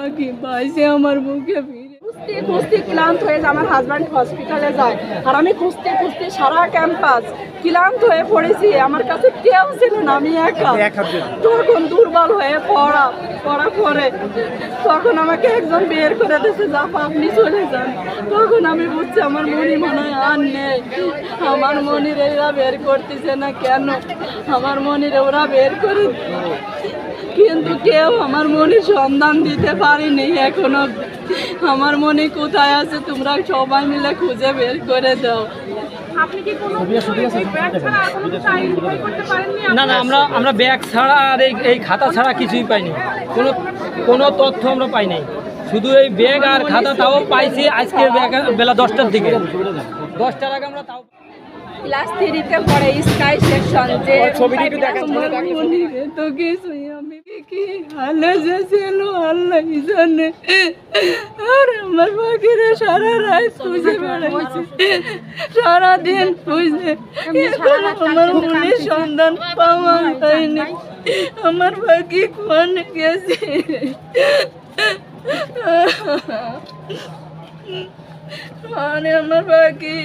পাখি পাইছে আমার বুকে ফিরে। খুঁজতে খুঁজতে ক্লান্ত হয়ে আমার হাজব্যান্ড হসপিটালে যায়, আর আমি খুঁজতে খুঁজতে সারা ক্যাম্পাস ক্লান্ত হয়ে পড়েছি। আমার কাছে কেউ ছিল না, আমি একা। তখন দুর্বল হয়ে পড়া পরে তখন আমাকে একজন বের করে দিয়েছে, যা আপনি চলে যান। তখন আমি বুঝছি আমার মনি মনে হয় আর নেই। আমার মনির এরা বের করতেছে না কেন, আমার মনির ওরা বের করে, কিন্তু কেউ আমার মনির সন্ধান দিতে পারিনি এখনো। আমার মনি কোথায় আছে তোমরা সবাই মিলে খুঁজে বের করে দাও। না না, আমরা ব্যাগ ছাড়া আর এই খাতা ছাড়া কিছুই পাইনি, কোনো তথ্য আমরা পাই নাই। শুধু এই ব্যাগ আর খাতা, তাও পাইছি আজকে বেলা 10টার দিকে। 10টার আগে আমরা তাও ক্লাস 3-তে পড়ে স্কাই সেকশন যে ছবিটি একটু দেখান তো কিছুই আমি কি হালে যে ছিল আল্লাহ জানে। আর আমার বাকিরা সারা রাত খুঁজে বেড়াইছে, সারাদিন খুঁজে, এখন আমার মনের সন্ধান পাওয়া যায়নি। আমার বাকি কোন গেছে, মানে আমার বাকি